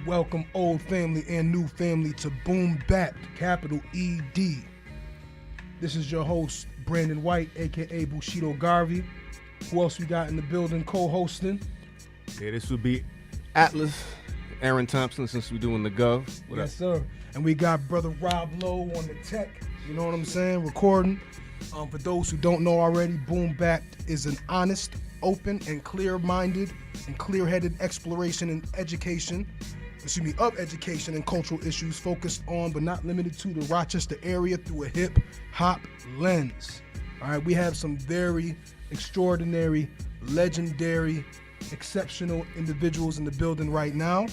Welcome old family and new family to BoomBappED, capital ED. This is your host, Brandon White, aka Bushido Garvey. Who else we got in the building co-hosting? Yeah, this would be Atlas, Aaron Thompson, since we're doing the Gov. Yes, sir. And we got brother Rob Lowe on the tech, you know what I'm saying, recording. For those who don't know already, BoomBappED is an honest, open, and clear-minded and clear-headed exploration and of education and cultural issues focused on, but not limited to, the Rochester area through a hip-hop lens. All right, we have some very extraordinary, legendary, exceptional individuals in the building right now.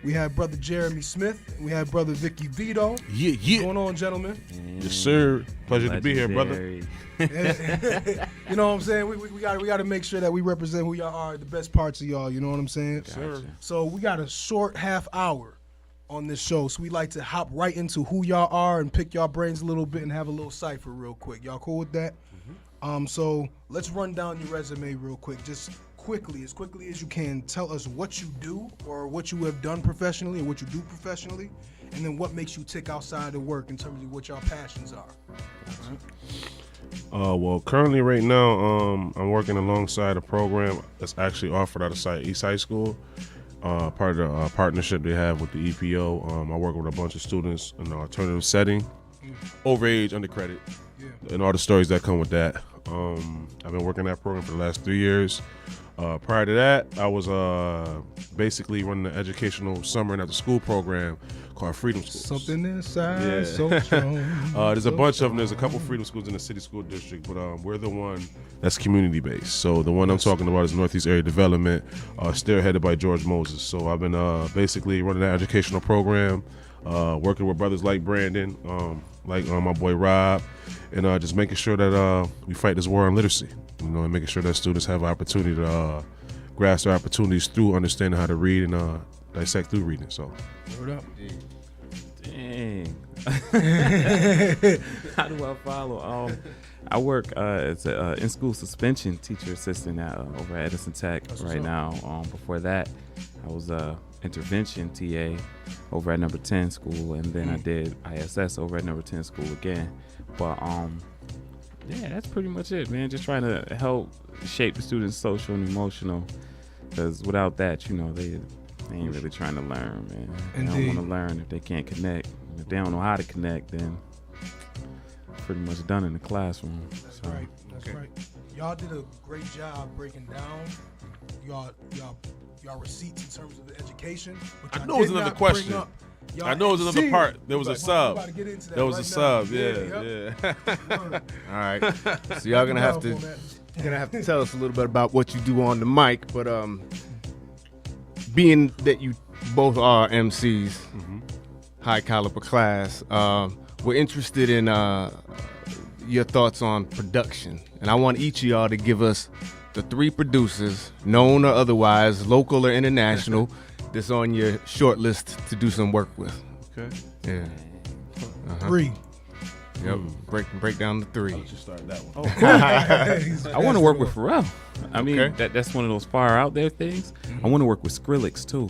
We have brother Jeremy Smith, and we have brother Vicke Vyto. Yeah. What's going on, gentlemen? Yes, sir. Pleasure to be here, brother. You know what I'm saying? We got to make sure that we represent who y'all are, the best parts of y'all, you know what I'm saying? Sir. So we got a short half hour on this show, so we like to hop right into who y'all are and pick y'all brains a little bit and have a little cipher real quick. Y'all cool with that? Mm-hmm. So let's run down your resume real quick, just quickly as you can. Tell us what you do or what you have done professionally and what you do professionally, and then what makes you tick outside of work in terms of what y'all passions are. Well, currently right now, I'm working alongside a program that's actually offered out of East High School. Part of the partnership they have with the EPO. I work with a bunch of students in an alternative setting, overage, undercredit, and all the stories that come with that. I've been working that program for the last 3 years. Prior to that, I was basically running the educational summer and after school program called Freedom Schools. Something inside so strong. There's a bunch of them. There's a couple Freedom Schools in the city school district, but we're the one that's community based. So the one I'm talking about is Northeast Area Development, spearheaded by George Moses. So I've been basically running that educational program, working with brothers like Brandon, like my boy Rob, and just making sure that we fight this war on literacy. You know, and making sure that students have an opportunity to grasp their opportunities through understanding how to read and dissect through reading. So, word up. Dang. How do I follow? I work as an in-school suspension teacher assistant over at Edison Tech right now. Before that, I was a intervention TA over at number 10 school, and then I did ISS over at number 10 school again. But yeah, that's pretty much it, man. Just trying to help shape the students' social and emotional, because without that, you know, they ain't really trying to learn, man. They don't want to learn if they can't connect. And if they don't know how to connect, then pretty much done in the classroom. That's right. That's right. Y'all did a great job breaking down y'all receipts in terms of the education. I know it was another question. I know it was another part. There was a sub. There was a sub. Yeah. All right. So y'all gonna have to tell us a little bit about what you do on the mic. But being that you both are MCs, high caliber class, we're interested in your thoughts on production, and I want each of y'all to give us the 3 producers, known or otherwise, local or international, that's on your short list to do some work with. Okay. Yeah. 3. Yep. Break down the 3. Let's just start that one. I want to work with Pharrell. I mean, that's one of those far out there things. I want to work with Skrillex too,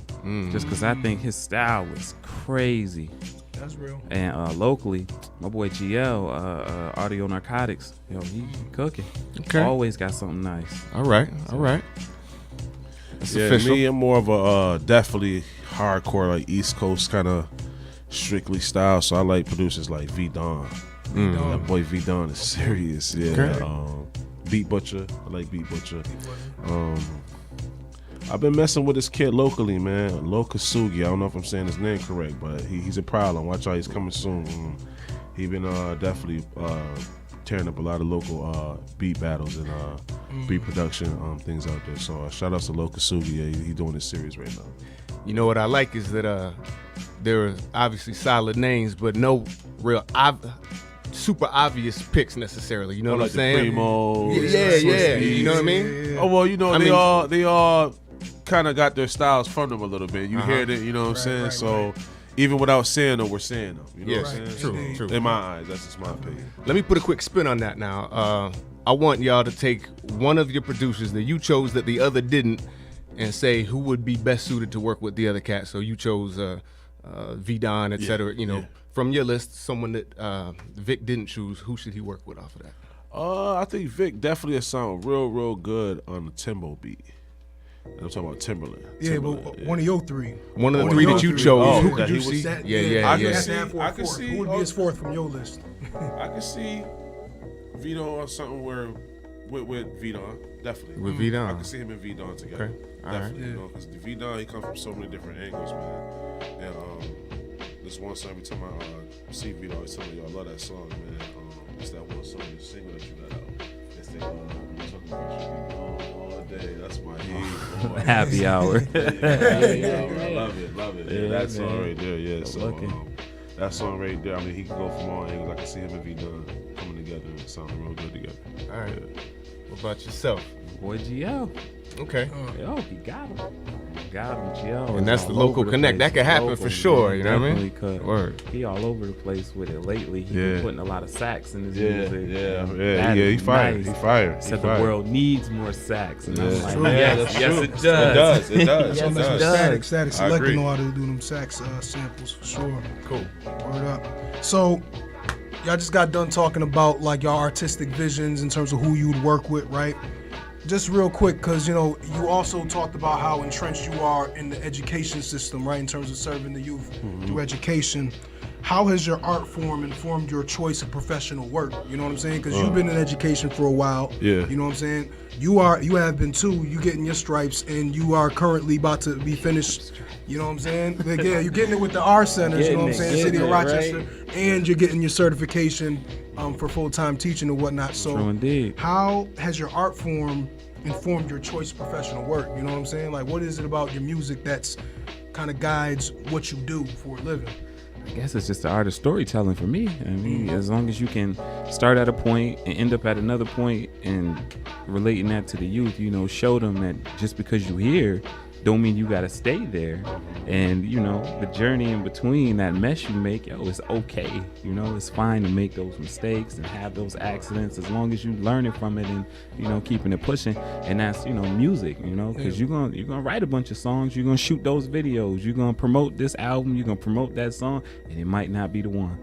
just because I think his style was crazy. That's real. And locally, my boy GL, Audio Narcotics, he cooking. Okay. Always got something nice. All right. It's Yeah, official. me, I'm more of a definitely hardcore, like East Coast kind of strictly style. So I like producers like V Don. That boy V Don is serious. Yeah. Okay. Beat Butcher. I like Beat Butcher. I've been messing with this kid locally, man. Lo Kasugi. I don't know if I'm saying his name correct, but he's a problem. Watch out, he's coming soon. He been definitely tearing up a lot of local beat battles and beat production things out there. So shout out to Lo Kasugi. He's doing this series right now. You know what I like is that there are obviously solid names, but no real super obvious picks necessarily. You know what I'm saying? Primos, yeah. You know what I mean? Oh well, you know they all kind of got their styles from them a little bit. You hear it, you know what I'm saying? Right. So even without saying them, we're saying them. You know what I'm saying? True. In my eyes, that's just my opinion. Let me put a quick spin on that now. I want y'all to take one of your producers that you chose that the other didn't and say who would be best suited to work with the other cat. So you chose V-Don, etc. You know, from your list, someone that Vic didn't choose. Who should he work with off of that? I think Vic definitely has sound real good on the Timbo beat. I'm talking about Timberland. Yeah, but one of your three. One of the three that you chose. Who could that you he was- see? That, Yeah. I can see. Who would be his fourth from your list? I can see Vito or something where with V-Don, definitely. With I V-Don. can see him and V-Don together. Okay. All Definitely, right. you know, because V-Don, he comes from so many different angles, man. And this one song, every time I see V-Don, I always tell me, I love that song, man. It's that one song, the single that you got out. It's the talking about you all day. That's my heat. Happy hour. I love it. Yeah, Yeah, that song man. right there, yeah. So Looking. that song right there, I mean, he can go from all angles. I can see him and V-Don coming together and sounding real good together. All right. What about yourself? Boy, Gio. Okay. Yo, he got him. Got him, Gio. And that's the local connect. That could happen for sure, you know what I mean? Definitely could. Word. He all over the place with it lately. He been putting a lot of sax in his music. Yeah. He fired. Nice. He fired. Said the world needs more sax. And I'm like, True. yes, Yeah, yes, that's it true. does. It does. Yes, It it does. does. Static I Select agree. know how to do them sax samples for sure. Cool. Word up. So, y'all just got done talking about like y'all artistic visions in terms of who you'd work with, right? Just real quick, because you know you also talked about how entrenched you are in the education system, right? In terms of serving the youth through education. How has your art form informed your choice of professional work? You know what I'm saying? Because you've been in education for a while. Yeah. You know what I'm saying? You have been too. You getting your stripes, and you are currently about to be finished. You know what I'm saying? Like, yeah, you're getting it with the art centers. You know what I'm saying? City of Rochester, and you're getting your certification for full-time teaching and whatnot. So, True indeed. how has your art form informed your choice of professional work? You know what I'm saying? Like, what is it about your music that's kind of guides what you do for a living? I guess it's just the art of storytelling for me. I mean, as long as you can start at a point and end up at another point and relating that to the youth, you know, show them that just because you're here don't mean you gotta stay there. And you know, the journey in between, that mess you make, it's okay. You know, it's fine to make those mistakes and have those accidents as long as you learning from it and, you know, keeping it pushing. And that's, you know, music, you know, because you're gonna write a bunch of songs, you're gonna shoot those videos, you're gonna promote this album, you're gonna promote that song, and it might not be the one.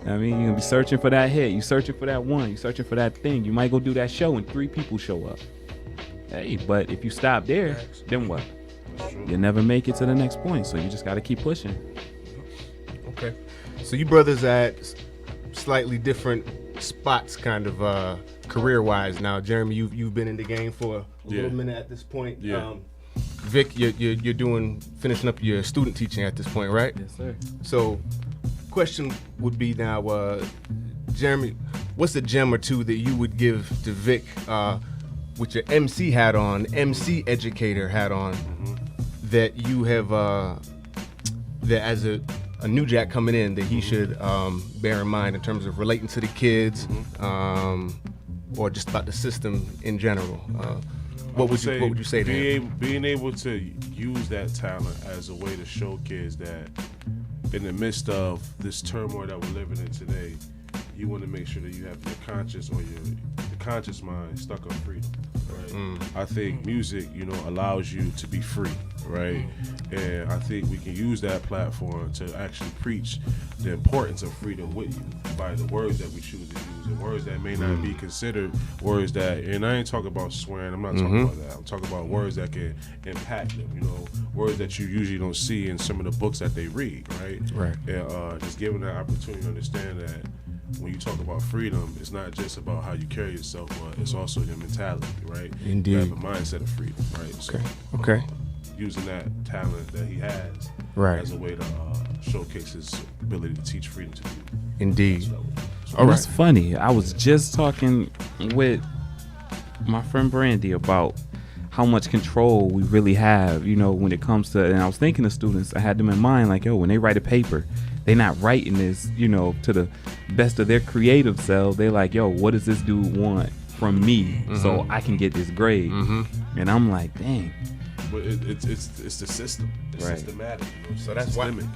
I mean, you're gonna be searching for that hit, you're searching for that one, you're searching for that thing. You might go do that show and 3 people show up. Hey, but if you stop there, then what? You'll never make it to the next point, so you just got to keep pushing. Okay. So you brothers at slightly different spots, kind of career-wise now. Jeremy, you've been in the game for a little minute at this point. Yeah. Vic, you're finishing up your student teaching at this point, right? Yes, sir. So, question would be now, Jeremy, what's a gem or two that you would give to Vic with your MC hat on, MC educator hat on, that you have, that as a new jack coming in, that he should bear in mind in terms of relating to the kids, or just about the system in general? What would you say to him? Being able to use that talent as a way to show kids that in the midst of this turmoil that we're living in today, you want to make sure that you have your conscious or your conscious mind stuck on freedom, right? I think music, you know, allows you to be free, right? And I think we can use that platform to actually preach the importance of freedom with you by the words that we choose to use, and words that may not be considered words that, and I ain't talking about swearing, I'm not talking about that. I'm talking about words that can impact them, you know, words that you usually don't see in some of the books that they read, right? Right. And just giving that opportunity to understand that when you talk about freedom, it's not just about how you carry yourself, but it's also your mentality, right? Indeed. You have a mindset of freedom, right? So, Okay. using that talent that he has as a way to showcase his ability to teach freedom to people. Indeed. All right. It's funny. I was just talking with my friend Brandy about how much control we really have, you know, when it comes to, and I was thinking of students, I had them in mind, like, yo, when they write a paper, they're not writing this, you know, to the best of their creative self. They're like, yo, what does this dude want from me so I can get this grade? And I'm like, dang. But it's the system. It's systematic. You know, So that's why. systemic.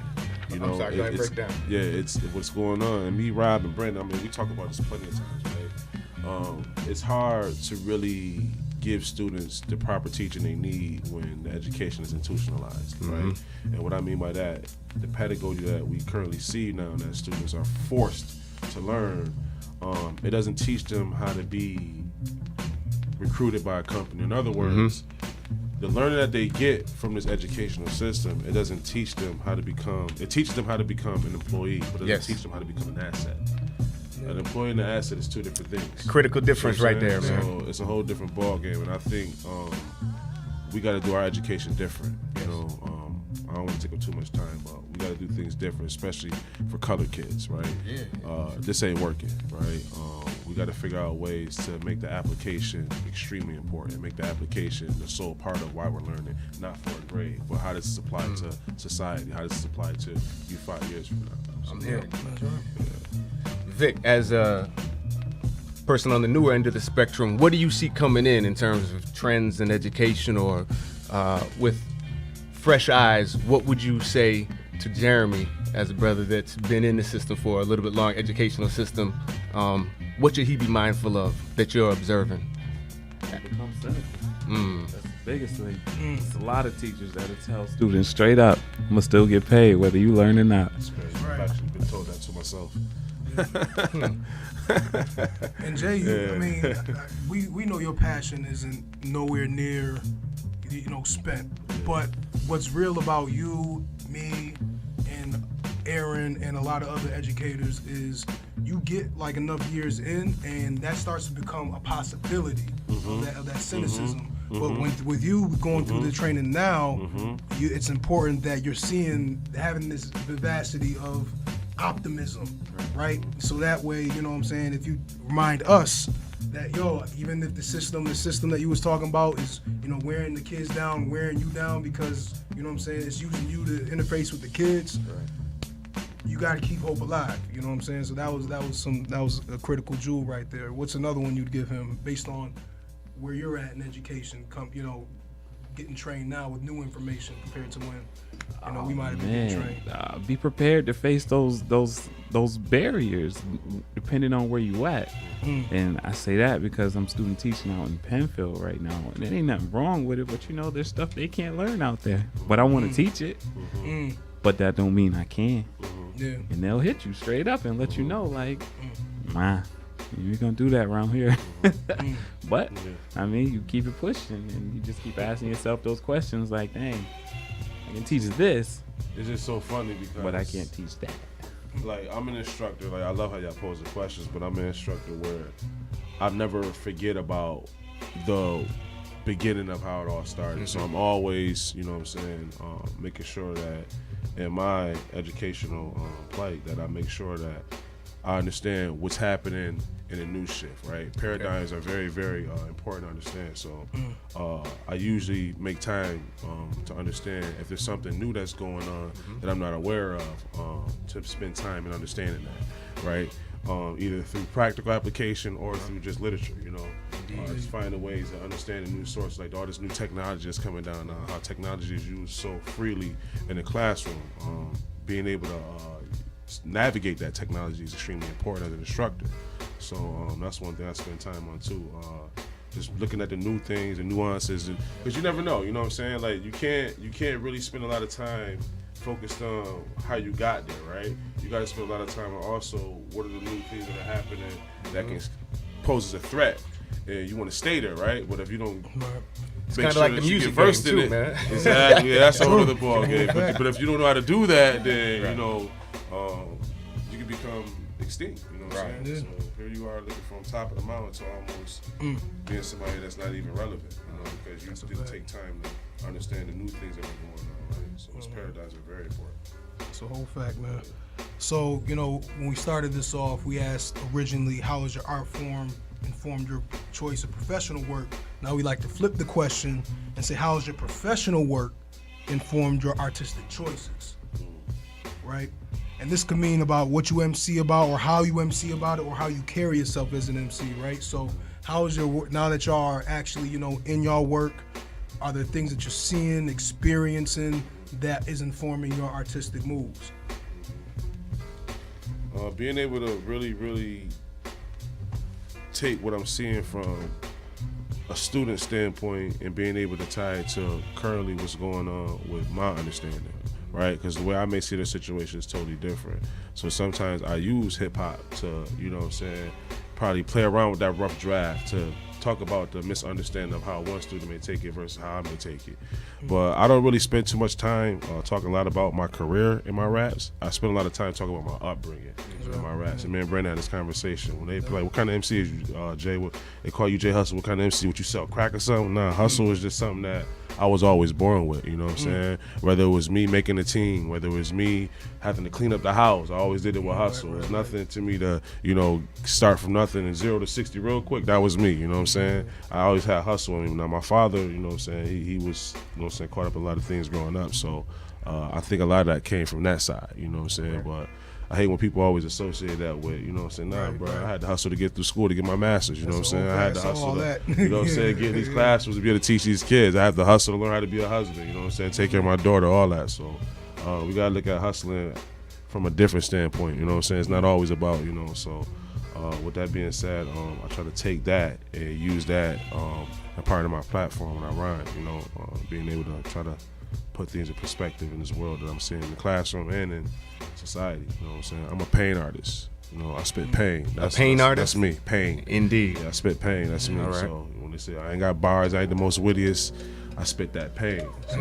You know, I'm sorry, go ahead, break down. Yeah, it's what's going on. And me, Rob, and Brandon, I mean, we talk about this plenty of times, right? It's hard to really give students the proper teaching they need when the education is institutionalized, right? And what I mean by that, the pedagogy that we currently see now that students are forced to learn, it doesn't teach them how to be recruited by a company. In other words, the learning that they get from this educational system, it doesn't teach them how to become, it teaches them how to become an employee, but it doesn't teach them how to become an asset. An employee and an asset is two different things. Critical difference right there, man. So it's a whole different ball game, and I think we got to do our education different. You know, I don't want to take up too much time, but we got to do things different, especially for colored kids, right? This ain't working, right? We got to figure out ways to make the application extremely important, make the application the sole part of why we're learning, not for a grade, but how does this apply to society? How does this apply to you 5 years from now? So, I'm hearing you. Vic, as a person on the newer end of the spectrum, what do you see coming in terms of trends in education, or with fresh eyes, what would you say to Jeremy as a brother that's been in the system for a little bit long, educational system? What should he be mindful of that you're observing? Become cynical. That's the biggest thing. There's a lot of teachers that'll tell students straight up, I'm gonna still get paid whether you learn or not. That's crazy. I've actually been told that to myself. And Jay, I mean, we know your passion isn't nowhere near, spent. But what's real about you, me, and Aaron, and a lot of other educators is you get like enough years in, and that starts to become a possibility of that cynicism. But with you going through the training now, it's important that you're having this vivacity of optimism, right? So that way, you know what I'm saying, if you remind us that, even if the system that you was talking about is, wearing the kids down, wearing you down because, you know what I'm saying, it's using you to interface with the kids, you got to keep hope alive, you know what I'm saying? So that was a critical jewel right there. What's another one you'd give him based on where you're at in education, getting trained now with new information compared to when we might have been getting trained? Be prepared to face those barriers depending on where you at. And I say that because I'm student teaching out in Penfield right now, and there ain't nothing wrong with it, but there's stuff they can't learn out there, but I want to teach it. But that don't mean I can. And they'll hit you straight up and let you know, like, you're gonna do that around here. But I mean, you keep it pushing and you just keep asking yourself those questions like, dang, I can teach this. It's just so funny because, but I can't teach that. Like, I'm an instructor. Like, I love how y'all pose the questions, but I'm an instructor where I never forget about the beginning of how it all started. So I'm always, making sure that in my educational plight that I make sure that I understand what's happening in a new shift, right? Paradigms are very, very important to understand. So I usually make time to understand if there's something new that's going on that I'm not aware of, to spend time in understanding that, right? Either through practical application or through just literature, just finding ways to understand the new sources, like all this new technology that's coming down now, how technology is used so freely in the classroom. Being able to navigate that technology is extremely important as an instructor. So that's one thing I spend time on too. Just looking at the new things and nuances, because you never know. You know what I'm saying? Like, you can't really spend a lot of time focused on how you got there, right? You got to spend a lot of time on also what are the new things that are happening that can pose as a threat, and you want to stay there, right? But if you don't. It's kind of like the music game too, man. Exactly. Yeah, that's a whole other ball game. But if you don't know how to do that, then you can become extinct. You know what I'm saying? So here you are looking from top of the mountain to almost being somebody that's not even relevant. Because you didn't take time to understand the new things that are going on. Right? So those paradigms are very important. That's a whole fact, man. So when we started this off, we asked originally, how has your art form informed your choice of professional work? Now we like to flip the question and say, how has your professional work informed your artistic choices? Right? And this could mean about what you MC about, or how you MC about it, or how you carry yourself as an MC, right? So how is your work, now that y'all are actually, in y'all work, are there things that you're seeing, experiencing that is informing your artistic moves? Being able to really, really take what I'm seeing from a student standpoint and being able to tie it to currently what's going on with my understanding, right? Because the way I may see the situation is totally different. So sometimes I use hip hop to, you know what I'm saying, probably play around with that rough draft to talk about the misunderstanding of how one student may take it versus how I may take it. But I don't really spend too much time talking a lot about my career in my raps. I spend a lot of time talking about my upbringing in my raps. And me and Brandon had this conversation. When they be like, what kind of MC is you, Jay? They call you Jay Hustle. What kind of MC? Would you sell crack or something? Nah, hustle is just something that I was always born with, you know what I'm saying? Whether it was me making a team, whether it was me having to clean up the house, I always did it with hustle. It's nothing to me to, you know, start from nothing and 0 to 60 real quick. That was me, you know what I'm saying? I always had hustle in me. Now, my father, you know what I'm saying, he was, you know what I'm saying, caught up in a lot of things growing up. So I think a lot of that came from that side, you know what I'm saying? But I hate when people always associate that with, you know what I'm saying, nah, bro, I had to hustle to get through school to get my master's, you know what I'm saying? I had to hustle to, you know what I'm saying, get in these classrooms to be able to teach these kids. I have to hustle to learn how to be a husband, you know what I'm saying, take care of my daughter, all that. So we got to look at hustling from a different standpoint, you know what I'm saying? It's not always about, you know, so with that being said, I try to take that and use that as part of my platform when I rhyme, you know, being able to try to put things in perspective in this world that I'm seeing in the classroom and in society. You know what I'm saying? I'm a pain artist. You know, I spit pain. That's artist? That's me. Pain. Indeed. Yeah, I spit pain. That's me. All right. So when they say I ain't got bars, I ain't the most wittiest, I spit that pain. So,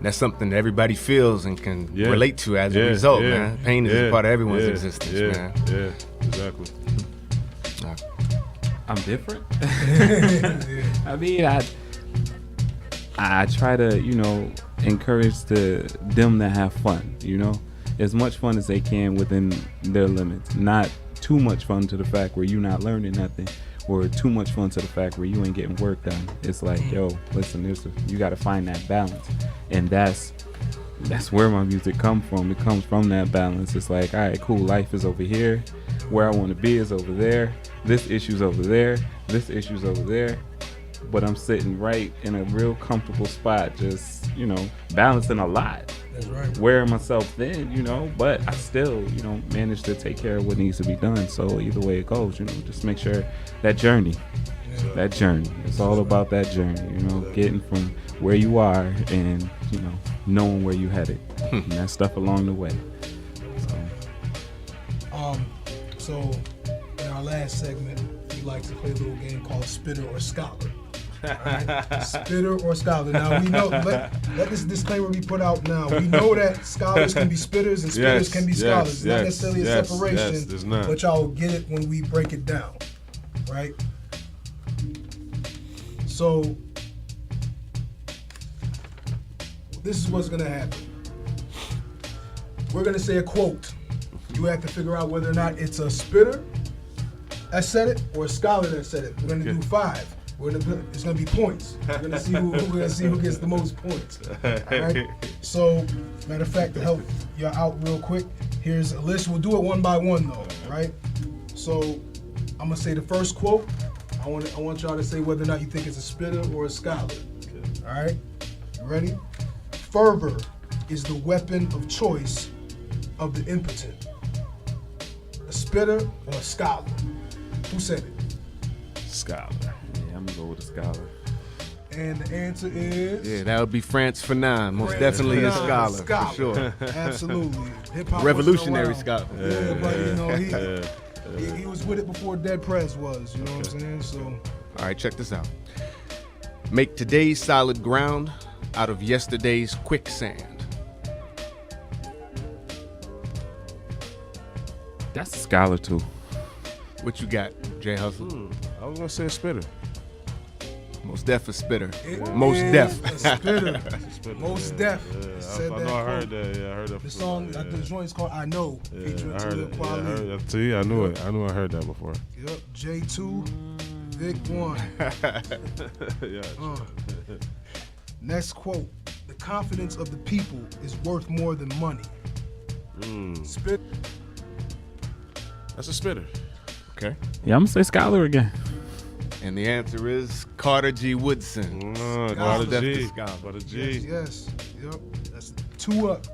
That's something that everybody feels and can relate to as a result, man. Pain is a part of everyone's existence, man. Yeah, exactly. I'm different. I mean, I try to, you know, encourage them to have fun, you know, as much fun as they can within their limits. Not too much fun to the fact where you're not learning nothing, or too much fun to the fact where you ain't getting work done. It's like, yo, listen, you got to find that balance, and that's where my music comes from. It comes from that balance. It's like, all right, cool, life is over here, where I want to be is over there, this issue's over there, this issue's over there. But I'm sitting right in a real comfortable spot, just, you know, balancing a lot. That's right. Wearing myself thin, you know, but I still, you know, manage to take care of what needs to be done. So either way it goes, you know, just make sure that journey, it's all about that journey, you know, getting from where you are and, you know, knowing where you headed and that stuff along the way. So in our last segment, we like to play a little game called Spitter or Scholar. Right? Spitter or scholar. Now we know. Let this disclaimer be put out now. We know that scholars can be spitters and spitters can be scholars. It's not necessarily a separation, but y'all get it when we break it down, right? So this is what's gonna happen. We're gonna say a quote. You have to figure out whether or not it's a spitter that said it or a scholar that said it. We're gonna do 5. It's gonna be points. We're gonna see who gets the most points. All right. So, matter of fact, to help you out real quick, here's a list. We'll do it one by one though, right? So, I'm gonna say the first quote. I want y'all to say whether or not you think it's a spitter or a scholar. All right. You ready? Fervor is the weapon of choice of the impotent. A spitter or a scholar? Who said it? Scholar. Yeah, I'm gonna go with a scholar. And the answer is? Yeah, that would be France Fanon. Most definitely a scholar, for sure. Absolutely. Hip-hop Revolutionary wasn't around. scholar. Yeah, but you know, he was with it before Dead Prez was, you know what I'm saying? So. All right, check this out. Make today's solid ground out of yesterday's quicksand. That's a scholar too. What you got, Jay Hustle? I was gonna say a spitter. Most def a spitter. It Most is def. a spitter. Most def. Said I that know I heard quote. that. Yeah, I heard that. The song, the joint's called "I Know," featuring I heard Talib it. Yeah, I Kweli. heard that too. I knew it. I knew I heard that before. Yep, J2, Vic 1. Yeah. Next quote: "The confidence of the people is worth more than money." Spit. That's a spitter. Okay. Yeah, I'm gonna say scholar again. And the answer is Carter G. Woodson. Got a G. Scholar. Got a G. Yes. Yep. That's 2 up.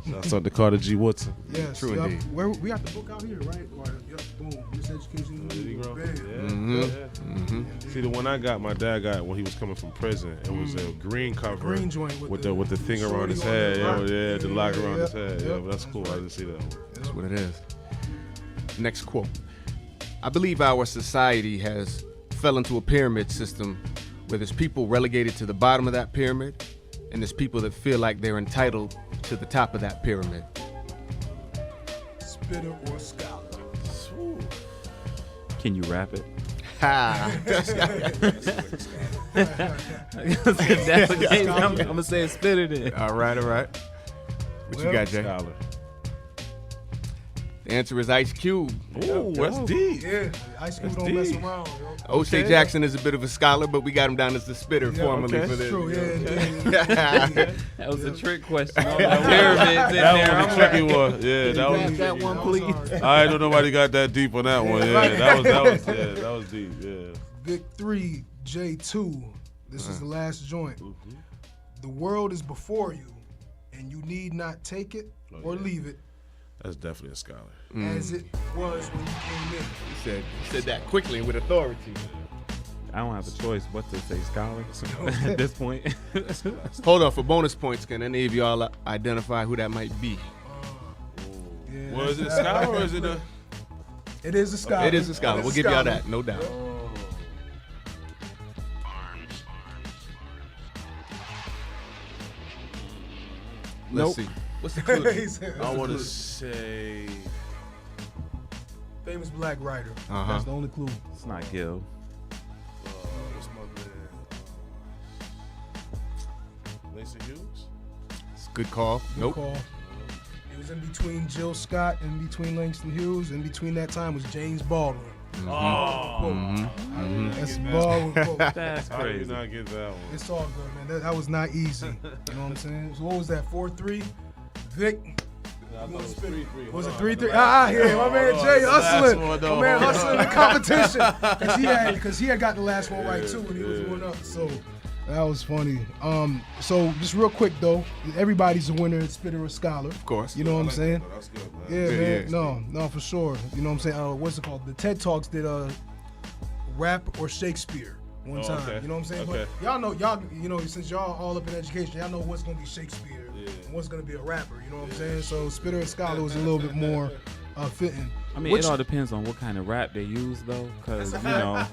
That's up to Carter G. Woodson. Yes, True yup. indeed. Where we got the book out here, right? Yep, boom. Miseducation. See, the one I got, my dad got when he was coming from prison. It was a green cover, Green joint with the thing around his head. The lock around his head. Yeah, but that's cool. I didn't see that one. That's what it is. Next quote. I believe our society has fell into a pyramid system where there's people relegated to the bottom of that pyramid and there's people that feel like they're entitled to the top of that pyramid. Spitter or scholar? Can you rap it? Ha! That's the case. I'm gonna say it's spitter then. All right. What you got, Jay? Scholar. The answer is Ice Cube. Ooh, that's deep. Yeah, Ice Cube don't mess around, yo. O'Shea Jackson is a bit of a scholar, but we got him down as the spitter formerly okay. for this. True, That was a trick question. All the pyramids in there. That was a tricky one. Yeah, that was. That one, please. I don't know nobody got that deep on that one. Yeah, that was deep. Yeah. Vic 3, J2. This is the last joint. The world is before you, and you need not take it or leave it That's definitely a scholar. as it was when you came in. He said that quickly and with authority. I don't have a choice but to say scholar at this point. Hold on, for bonus points, can any of y'all identify who that might be? Yeah. Was it a scholar or is it a? It is a scholar. It is a scholar. We'll give y'all that, no doubt. Let's see. What's the clue? He said, I want to say. famous black writer. Uh-huh. That's the only clue. It's not Gil. What's my man? Langston Hughes. It's a good call. Good Nope. call. It was in between Jill Scott and between Langston Hughes. In between that time was James Baldwin. That's Baldwin quote. That's How did you crazy. not get that one? It's all good, man. That was not easy. You know what I'm saying? So what was that? 4-3. Vic. Was it 3-3? Yeah, my man Jay hustling. My man hustling in the competition because he had got the last one right too when he was 1 up. So that was funny. So just real quick though, everybody's a winner in Spitter or Scholar. Of course. You know what I'm saying? That's good, man. Yeah, Yeah, man. No, for sure. You know what I'm saying? What's it called? The TED Talks did rap or Shakespeare one time. okay. You know what I'm saying? Okay. But you know, since y'all all up in education, y'all know what's gonna be Shakespeare and what's gonna be a rapper. You know what I'm saying? So Spitter or Scholar was a little bit more fitting. I mean, it all depends on what kind of rap they use, though, because, you know,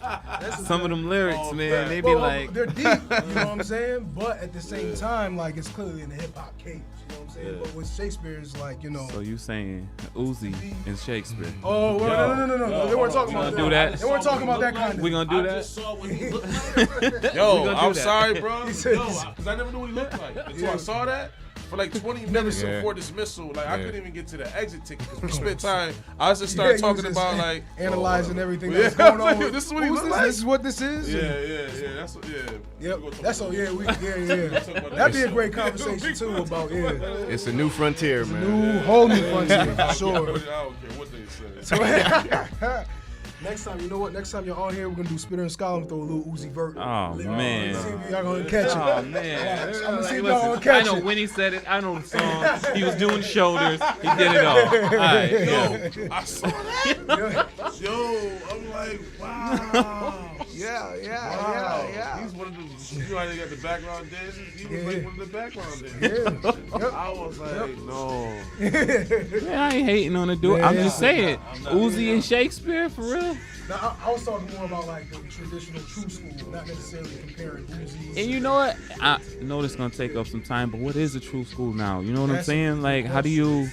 some of them lyrics, man, they be like... They're deep, you know what I'm saying? But at the same time, like, it's clearly in the hip-hop cage, you know what I'm saying? But with Shakespeare, it's like, you know... So you saying Uzi and Shakespeare. Oh, well, no. They weren't talking about do that? They weren't talking about that kind of... We gonna do that? Yo, gonna do I'm that. sorry, bro. He said- Because I never knew what he looked like. Until I saw that. For like 20 minutes Yeah. before dismissal, like I Yeah. couldn't even get to the exit ticket because we spent time. I just started he talking was about just like analyzing everything Yeah. that's going on. This is what he Who's look this? like? This is what this is. Yeah. That's what. Yeah. Yep. We'll talk That's about all. that. Yeah. Talk about That'd be a that. great conversation too about It's a new frontier, man. whole new frontier for I sure. don't care what they say. Next time, you know what? Next time you're on here, we're gonna do Spitter and Scholar and throw a little Uzi Vert. Oh, man. See if y'all gonna catch it. Oh, man. I'm gonna see if Listen, y'all gonna I catch know it. when he said it. I know the song. He was doing shoulders. He did it all. All right, Yo, I saw that. Yo, I'm like, wow. Yeah. He's one of the. You know how they got the background dancers? He was Yeah. like one of the background dancers. I was like, no. Man, I ain't hating on the dude. I'm Man. just saying, Uzi and Shakespeare, for real. Now, I was talking more about like the traditional true school, not necessarily comparing Uzi. And you know what? I know this gonna take up some time, but what is a true school now? You know what I'm That's a saying? good Like, how do you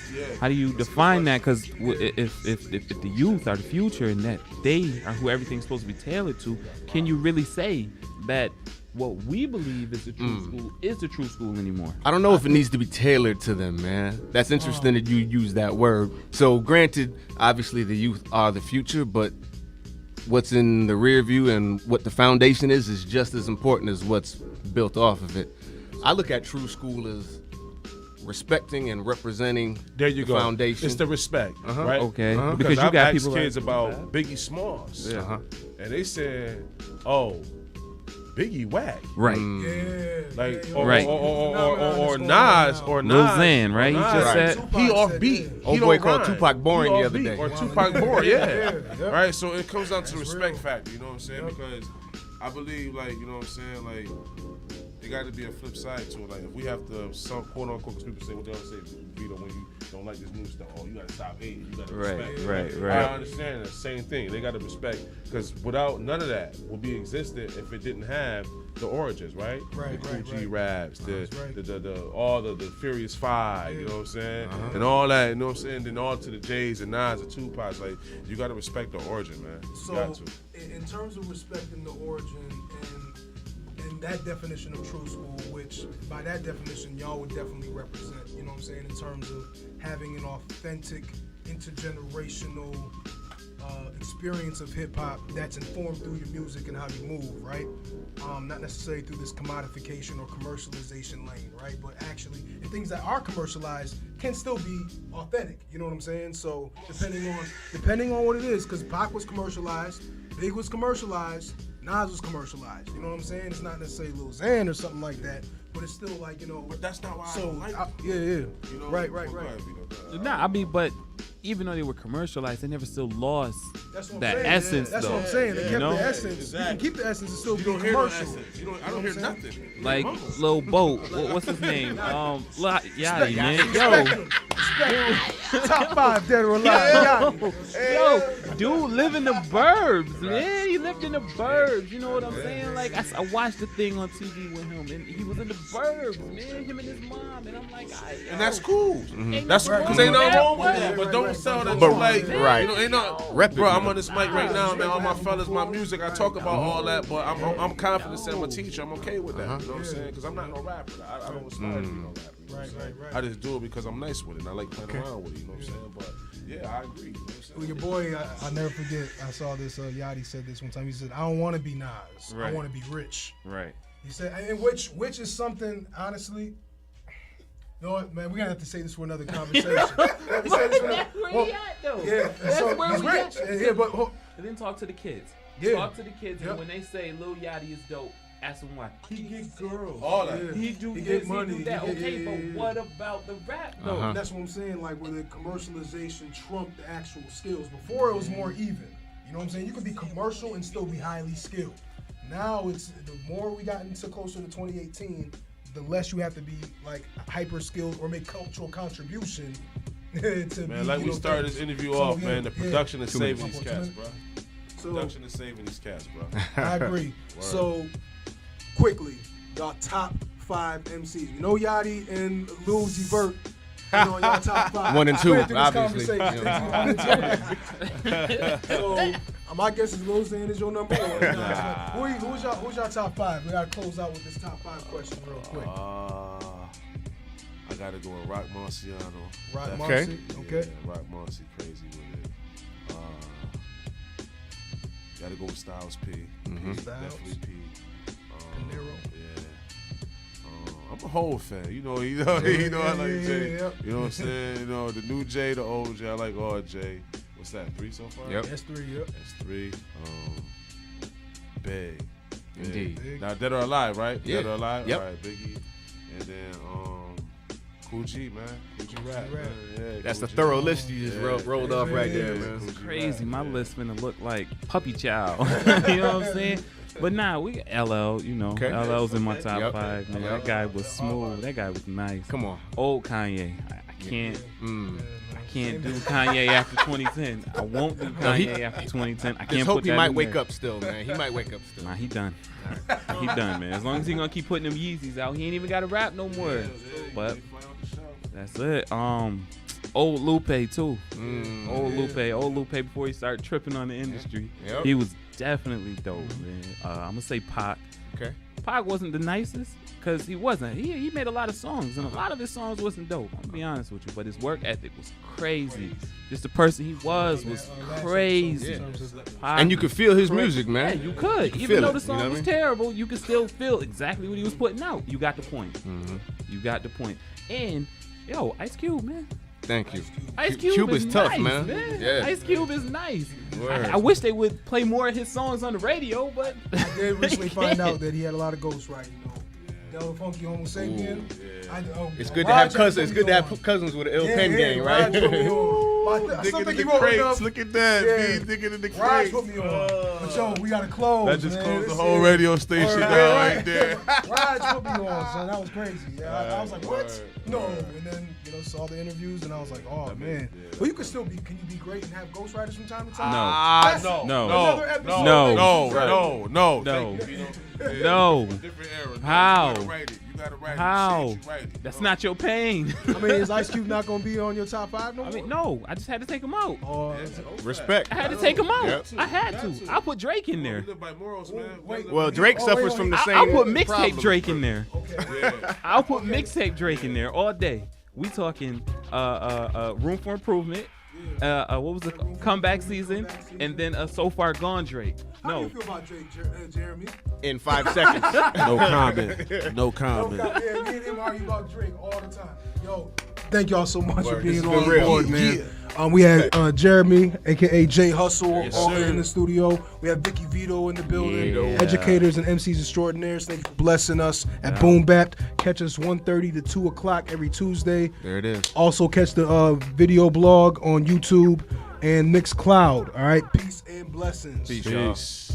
define that? Because if the youth are the future and that they are who everything's supposed to be tailored to, can you really say that what we believe is the true school is the true school anymore? I don't know if it needs to be tailored to them, man. That's interesting that you use that word. So granted, obviously the youth are the future, but what's in the rear view and what the foundation is just as important as what's built off of it. I look at true school as respecting and representing There you the go. foundation. It's the respect, right? Okay, Because because you I've got asked people kids like about Biggie Smalls, Uh-huh. and they said, "Oh, Biggie whack. Right. Like, Right. or Nas, Lil Xan, right? He just said he off beat. Old He boy don't called rhyme. Tupac boring He the off other beat, day. or Tupac boring, yeah. Yep. Right. So it comes down to the respect real. factor. You know what I'm saying? Because I believe, like, you know what I'm saying, like. There got to be a flip side to it. Like, if we have to, some quote unquote, because people say what they always say, Vito, when you don't like this new stuff, oh, you got to stop hating. You got to respect. Right. I understand the same thing. They got to respect, because without none of that would be existent if it didn't have the origins, right? Right, the right, Cool G right. raps, the all the Furious Five, you know what I'm saying, Uh-huh. and all that, you know what I'm saying. Then all to the J's and Nas and Tupacs, like you got to respect the origin, man. You got So, to. in terms of respecting the origin and that definition of true school, which by that definition y'all would definitely represent, you know what I'm saying, in terms of having an authentic, intergenerational experience of hip hop that's informed through your music and how you move, right? Not necessarily through this commodification or commercialization lane, right? But actually, the things that are commercialized can still be authentic. You know what I'm saying? So depending on what it is, because Pac was commercialized, Big was commercialized, Nas was commercialized. You know what I'm saying? It's not necessarily Lil Xan or something like that, but it's still like, you know. But that's not why I So don't like it. yeah. You know, Right. go ahead, Vito. Nah, I mean, but even though they were commercialized, they never still lost That's what I'm that saying. essence, That's though. what I'm saying. They kept know? the essence. Exactly. You can keep the essence and still You be don't hear no commercial. essence. I don't You know hear what I'm saying? nothing. Like Mumble. Lil Boat, what's his name? Lil Yachty, man. Respect Yo, him. Respect him. Top 5 dead or alive. Yachty. dude, live in the burbs, man. He lived in the burbs. You know what I'm saying? Like I watched the thing on TV with him, and he was in the burbs, man. Him and his mom, and I'm like, And that's cool. Ain't That's nothing because wrong ain't nothing with wrong with that. that. But don't sell that But- you like, right. you know, ain't not. Rep it, Bro, I'm man. on this mic right now, man. All my fellas, my music, I talk about all that, but I'm confident saying I'm a teacher. I'm okay with that. You know what I'm saying? Because I'm not no rapper. I don't aspire to be no rapper. You know what I'm saying? Right. I just do it because I'm nice with it. And I like playing around with it. You know what I'm saying? But yeah, I agree. You know what I'm saying? Well, your boy, I'll never forget, I saw this, Yachty said this one time. He said, I don't want to be Nas. I Right. want to be rich. Right. He said, and which is something, honestly, you know what, man, we're going to have to say this for another conversation. We have to say this for another- well, though. yeah, so where he's we rich. at. Yeah, but And then talk to the kids. Yeah. Talk to the kids, and Yep. when they say Lil Yachty is dope, ask them why. He get girls. All that. yeah, He do he this, get money. he do that. He get- Okay, yeah, but yeah, yeah. what about the rap though? Uh-huh. That's what I'm saying, like where the commercialization trumped the actual skills. Before it was more even. You know what I'm saying? You could be commercial and still be highly skilled. Now it's the more we got into closer to 2018, the less you have to be like hyper skilled or make cultural contribution to Man, be, like you we know, started this interview so, off, yeah, man. The yeah. production is 2 saving minutes. these cats, bro. So Production is saving these cats, bro. I agree. So quickly, y'all top 5 MCs. You know Yachty and Lil Uzi Vert. You know y'all top 5. 1 and 2, Went through this obviously. conversation. 1 and 2. So my guess is Lil Xan is your number 1. Who's y'all top 5? We gotta close out with this top 5 question real quick. I gotta go with Rock Marciano. Rock Definitely. Marcy, okay. Yeah, Rock Marcy, crazy with it. Gotta go with Styles P. Styles. Definitely P. Panero. Yeah. I'm a whole fan. You know, I like Jay. yeah. You know what I'm saying? You know, the new J, the old J. I like all J. What's that? 3 so far? Yep. That's 3, yep. That's 3. Big. Indeed. Big. Now, Dead or Alive, right? Yeah. Dead or Alive? Yep. All right, Biggie. And then, Cool G, man. Cool G rap. Rap. Man. Yeah, That's Cool the G. throw list you just Yeah. rolled off right Yeah. there, man. Cool G Crazy, rap, my yeah. list finna look like Puppy Child. You know what I'm saying? But nah, we got LL, you know. Okay. LL's in my top Yep. 5, man. Yep. That guy was smooth. That guy was nice. Come on. Old Kanye. I can't Mm. can't do Kanye after 2010. I won't do Kanye after 2010. I Just can't hope put he that might in wake there. up still, man. He might wake up still. Nah, he done. He done, man. As long as he gonna keep putting them Yeezys out, he ain't even got to rap no more. But that's it. Old Lupe too. Old Lupe before he started tripping on the industry. Yep. He was definitely dope, man. I'm gonna say Pac. Okay. Pac wasn't the nicest, cause he wasn't. He made a lot of songs, and a lot of his songs wasn't dope. I'm gonna be honest with you, but his work ethic was crazy. Just the person he was crazy. Yeah. Pac And you could feel his crazy. music, man. Yeah, you could. could Even feel though it, the you song know what was I mean? terrible, you could still feel exactly what he was putting out. You got the point. You got the point. And yo, Ice Cube, man. Thank you. Ice Cube Cube is is tough, nice, man. man. Yeah. Ice Cube is nice. Word. I wish they would play more of his songs on the radio, but I did recently they find can't. out that he had a lot of ghostwriting. Del Funky Homo Sapien. It's good to have cousins. It's good to have cousins with an ill pen game, right? I still think he wrote enough. Look at that. Yeah. Me digging in the Raj crates. put me on. But yo, we gotta close. That just man. closed the This whole is- radio station down right there. Raj put me on, son. That was crazy. Yeah, I was like, what? Word. No. And then, saw the interviews, and I was like, oh, man. But you can still be, can you be great and have ghostwriters from time to time? That's No. another episode. No. No. Thank you. No. Different era. How? You gotta write it. You gotta write it. How? You write it. That's not your pain. I mean, is Ice Cube not gonna be on your top 5 no more? I mean, no. I just had to take him out. Respect. I had to take him out. Yep. I had to. I'll put Drake in there. We live by morals, man. Wait. Well, Drake suffers from the same. I'll put mixtape problem. Drake in there. Yeah. I'll put mixtape Drake in there all day. We talking room for improvement. What was the comeback season? And then So Far Gone Drake. How do No. you feel about Drake, Jeremy? In 5 seconds. No comment. No comment. Yeah, me and him argue about Drake all the time. Yo, thank y'all so much for Word, being this has on been real. board, man. We had Jeremy, aka J Hustle, all sir. here in the studio. We have Vicke Vyto in the building. Yeah. Educators and MCs extraordinaires. Thank you for blessing us at BoomBappED. Catch us 1:30 to 2 o'clock every Tuesday. There it is. Also catch the video blog on YouTube and Mixcloud. All right, peace and blessings. Peace, y'all. Peace.